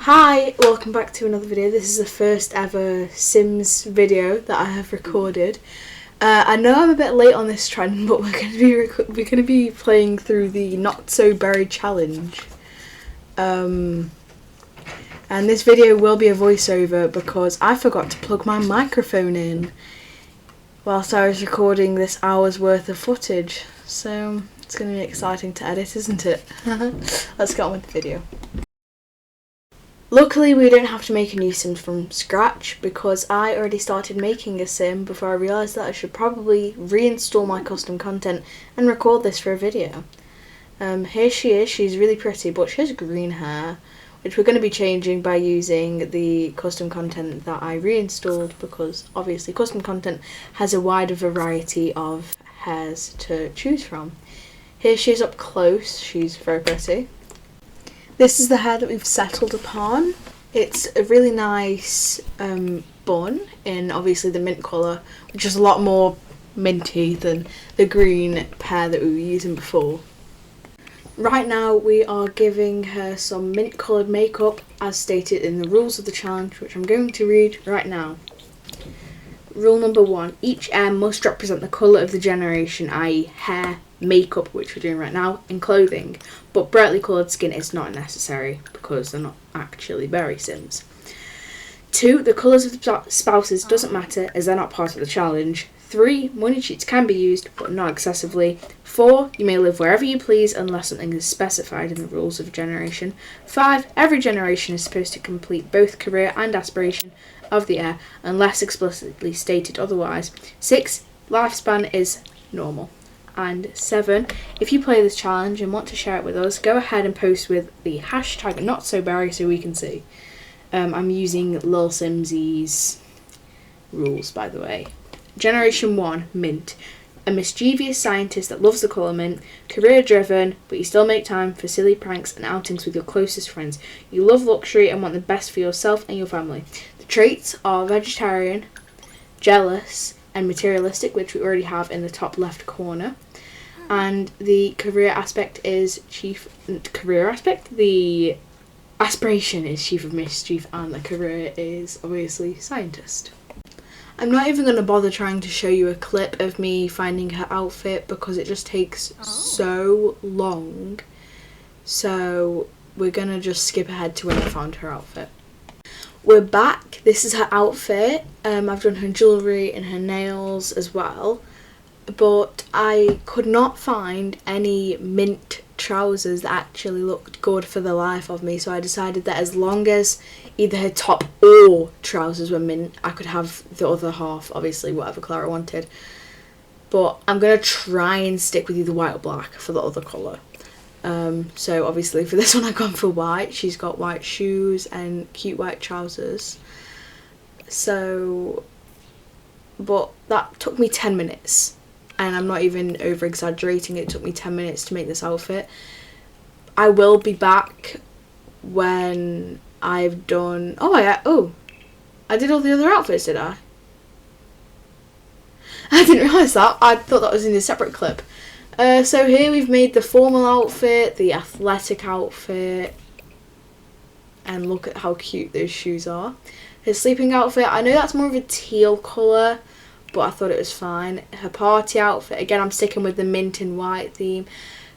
Hi, welcome back to another video. This is the first ever Sims video that I have recorded. I know I'm a bit late on this trend, but we're going to be playing through the Not So Berry challenge. And this video will be a voiceover because I forgot to plug my microphone in whilst I was recording this hour's worth of footage. So it's going to be exciting to edit, isn't it? Let's get on with the video. Luckily, we don't have to make a new sim from scratch because I already started making a sim before I realised that I should probably reinstall my custom content and record this for a video. Here she is. She's really pretty, but she has green hair, which we're going to be changing by using the custom content that I reinstalled because obviously custom content has a wider variety of hairs to choose from. Here she is up close. She's very pretty. This is the hair that we've settled upon. It's a really nice bun in obviously the mint colour, which is a lot more minty than the green hair that we were using before. Right now we are giving her some mint coloured makeup as stated in the rules of the challenge, which I'm going to read right now. Rule number 1, each hair must represent the colour of the generation, i.e. hair, makeup, which we're doing right now, and clothing, but brightly coloured skin is not necessary because they're not actually berry sims. 2, the colours of the spouses doesn't matter as they're not part of the challenge. 3, money cheats can be used but not excessively. 4, you may live wherever you please unless something is specified in the rules of a generation. 5, every generation is supposed to complete both career and aspiration of the heir unless explicitly stated otherwise. 6, lifespan is normal. And 7, if you play this challenge and want to share it with us, go ahead and post with the hashtag NotSoBerry so we can see. I'm using Lil Simsy's rules, by the way. Generation 1, mint. A mischievous scientist that loves the colour mint, career driven, but you still make time for silly pranks and outings with your closest friends. You love luxury and want the best for yourself and your family. The traits are vegetarian, jealous, and materialistic, which we already have in the top left corner. And the career aspect is the aspiration is chief of mischief, and the career is obviously scientist. I'm not even going to bother trying to show you a clip of me finding her outfit because it just takes so long. So we're going to just skip ahead to when I found her outfit. We're back. This is her outfit. I've done her jewellery and her nails as well. But I could not find any mint trousers that actually looked good for the life of me. So I decided that as long as either her top or trousers were mint, I could have the other half, obviously whatever colour I wanted. But I'm going to try and stick with either white or black for the other colour. So obviously for this one I've gone for white. She's got white shoes and cute white trousers. So, but that took me 10 minutes. And I'm not even over exaggerating, it took me 10 minutes to make this outfit. I will be back when I've done... I did all the other outfits, did I? I didn't realise that. I thought that was in a separate clip. So here we've made the formal outfit, the athletic outfit, and look at how cute those shoes are. Her sleeping outfit, I know that's more of a teal colour, but I thought it was fine. Her party outfit, again I'm sticking with the mint and white theme.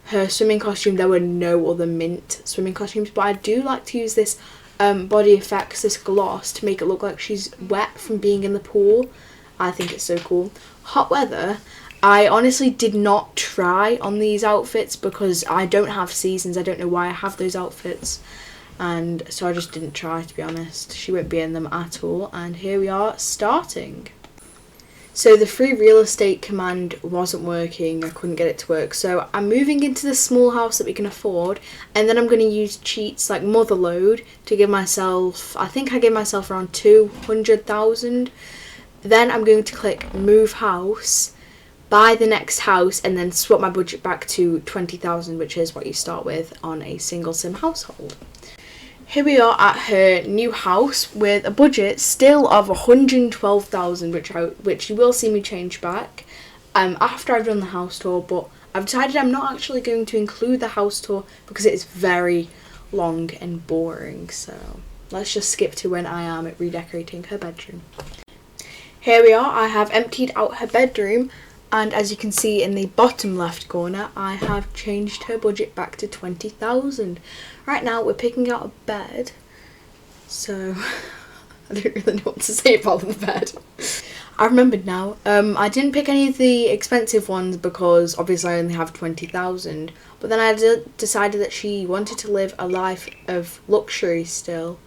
Her swimming costume, there were no other mint swimming costumes, but I do like to use this body effects, this gloss, to make it look like she's wet from being in the pool. I think it's so cool. Hot weather, I honestly did not try on these outfits because I don't have seasons. I don't know why I have those outfits, and so I just didn't try, to be honest. She won't be in them at all, and here we are starting. So the free real estate command wasn't working, I couldn't get it to work. So I'm moving into the small house that we can afford, and then I'm going to use cheats like motherload to give myself, I think I gave myself around 200,000. Then I'm going to click move house, buy the next house, and then swap my budget back to 20,000, which is what you start with on a single sim household. Here we are at her new house with a budget still of 112,000, which you will see me change back after I've done the house tour, but I've decided I'm not actually going to include the house tour because it is very long and boring. So let's just skip to when I am redecorating her bedroom. Here we are. I have emptied out her bedroom, and as you can see in the bottom left corner, I have changed her budget back to 20,000. Right now we're picking out a bed, so I don't really know what to say about the bed. I remembered now. I didn't pick any of the expensive ones because obviously I only have 20,000. But then I decided that she wanted to live a life of luxury still.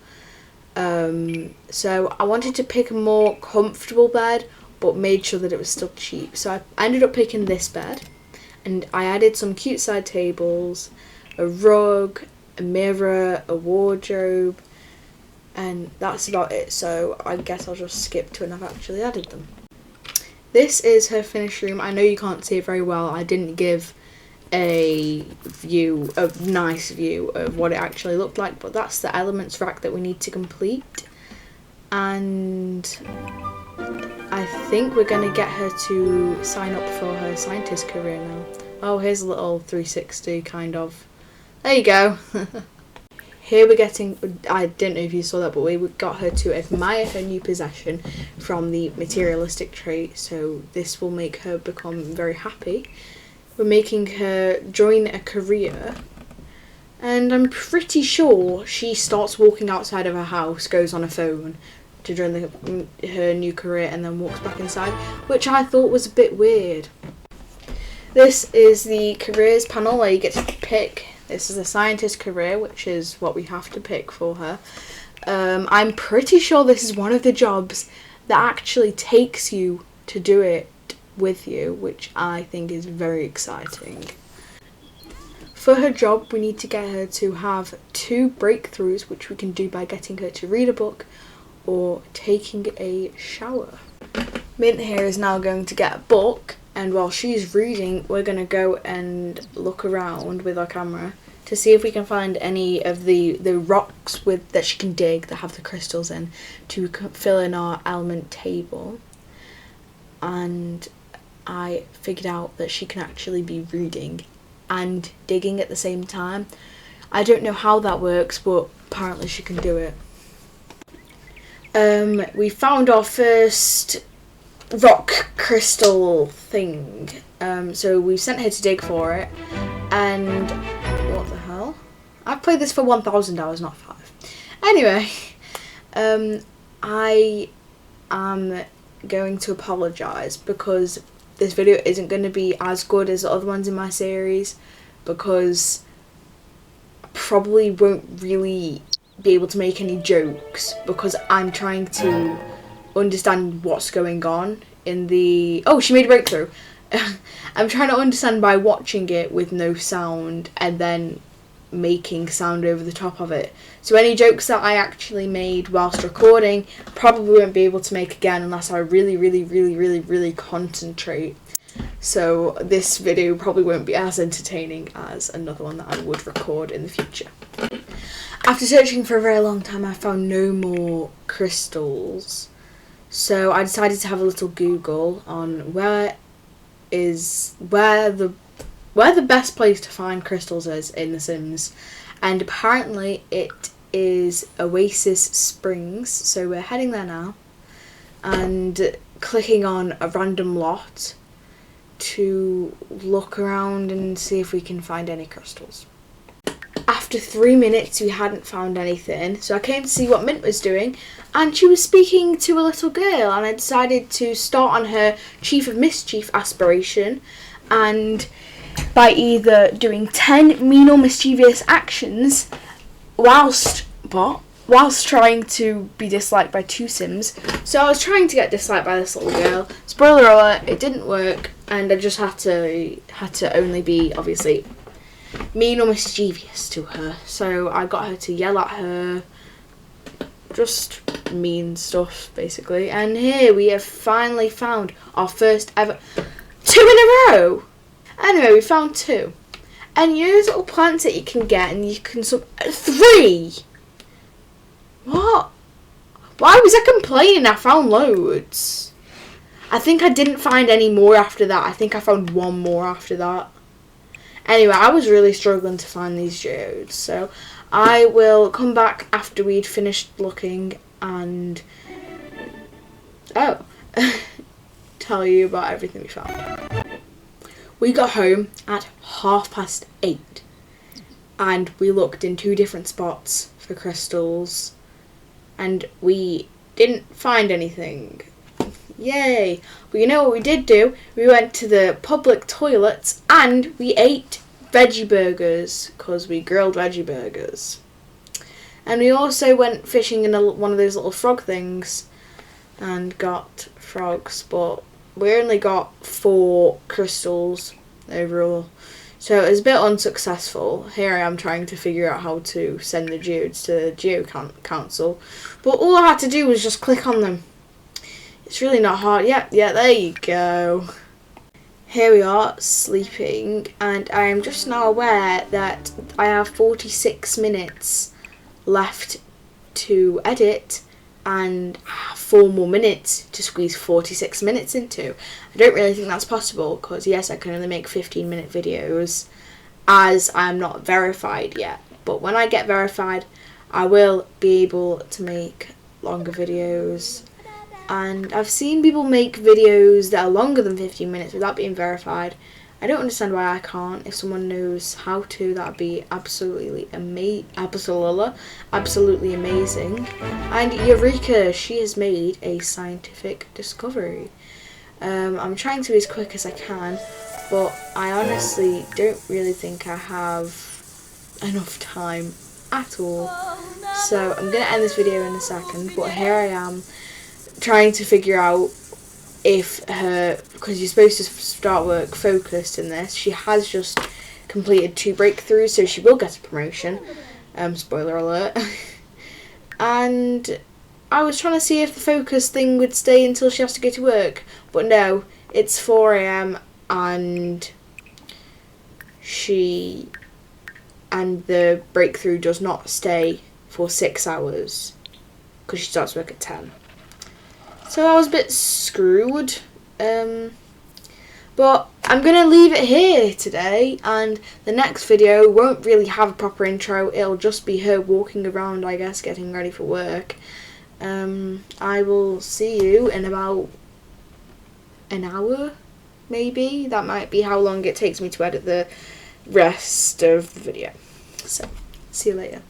So I wanted to pick a more comfortable bed, but made sure that it was still cheap. So I ended up picking this bed, and I added some cute side tables, a rug, a mirror, a wardrobe, and that's about it. So I guess I'll just skip to when I've actually added them. This is her finished room. I know you can't see it very well. I didn't give a nice view of what it actually looked like, but that's the elements rack that we need to complete, and I think we're going to get her to sign up for her scientist career now. Oh, here's a little 360 kind of. There you go. Here we're getting, I didn't know if you saw that, but we got her to admire her new possession from the materialistic trait, so this will make her become very happy. We're making her join a career, and I'm pretty sure she starts walking outside of her house, goes on her phone to join her new career, and then walks back inside, which I thought was a bit weird. This is the careers panel where you get to pick. This is a scientist career, which is what we have to pick for her. I'm pretty sure this is one of the jobs that actually takes you to do it with you, which I think is very exciting. For her job, we need to get her to have 2 breakthroughs, which we can do by getting her to read a book or taking a shower. Mint here is now going to get a book, and while she's reading, we're going to go and look around with our camera to see if we can find any of the rocks that she can dig that have the crystals in to fill in our element table. And I figured out that she can actually be reading and digging at the same time. I don't know how that works, but apparently she can do it. We found our first rock crystal thing. So we sent her to dig for it, and what the hell? I've played this for 1,000 hours, not 5. Anyway, I am going to apologise because this video isn't going to be as good as the other ones in my series, because I probably won't really be able to make any jokes because I'm trying to understand what's going on in the... Oh, she made a breakthrough. I'm trying to understand by watching it with no sound and then making sound over the top of it. So any jokes that I actually made whilst recording probably won't be able to make again unless I really concentrate. So this video probably won't be as entertaining as another one that I would record in the future. After searching for a very long time, I found no more crystals. So I decided to have a little Google on where the best place to find crystals is in The Sims, and apparently it is Oasis Springs, so we're heading there now and clicking on a random lot to look around and see if we can find any crystals. After 3 minutes we hadn't found anything, so I came to see what Mint was doing, and she was speaking to a little girl, and I decided to start on her Chief of Mischief aspiration, and by either doing 10 mean or mischievous actions whilst trying to be disliked by 2 Sims. So I was trying to get disliked by this little girl. Spoiler alert, it didn't work, and I just had to only be, obviously, mean or mischievous to her. So I got her to yell at her, just mean stuff, basically. And here we have finally found our first ever 2 in a row. Anyway, we found 2. And you know those little plants that you can get, and you can 3. What? Why was I complaining? I found loads. I think I didn't find any more after that. I think I found 1 more after that. Anyway, I was really struggling to find these geodes, so I will come back after we'd finished looking and tell you about everything we found. We got home at 8:30 and we looked in 2 different spots for crystals and we didn't find anything. Yay! But you know what we did do? We went to the public toilets and we ate veggie burgers because we grilled veggie burgers. And we also went fishing in one of those little frog things and got frogs, but we only got 4 crystals overall. So it was a bit unsuccessful. Here I am trying to figure out how to send the geodes to the Geo Council. But all I had to do was just click on them. It's really not hard. Yeah, there you go. Here we are, sleeping, and I am just now aware that I have 46 minutes left to edit and 4 more minutes to squeeze 46 minutes into. I don't really think that's possible because yes, I can only make 15-minute videos as I'm not verified yet. But when I get verified, I will be able to make longer videos. And I've seen people make videos that are longer than 15 minutes without being verified. I don't understand why I can't. If someone knows how to, that'd be absolutely amazing. And Eureka, she has made a scientific discovery. I'm trying to be as quick as I can, but I honestly don't really think I have enough time at all. So I'm going to end this video in a second, but here I am trying to figure out if because you're supposed to start work focused in this, she has just completed 2 breakthroughs, so she will get a promotion. Spoiler alert. And I was trying to see if the focus thing would stay until she has to go to work, but no, it's 4 AM and the breakthrough does not stay for 6 hours because she starts work at 10. So I was a bit screwed, but I'm going to leave it here today, and the next video won't really have a proper intro. It'll just be her walking around, I guess, getting ready for work. I will see you in about an hour, maybe. That might be how long it takes me to edit the rest of the video. So, see you later.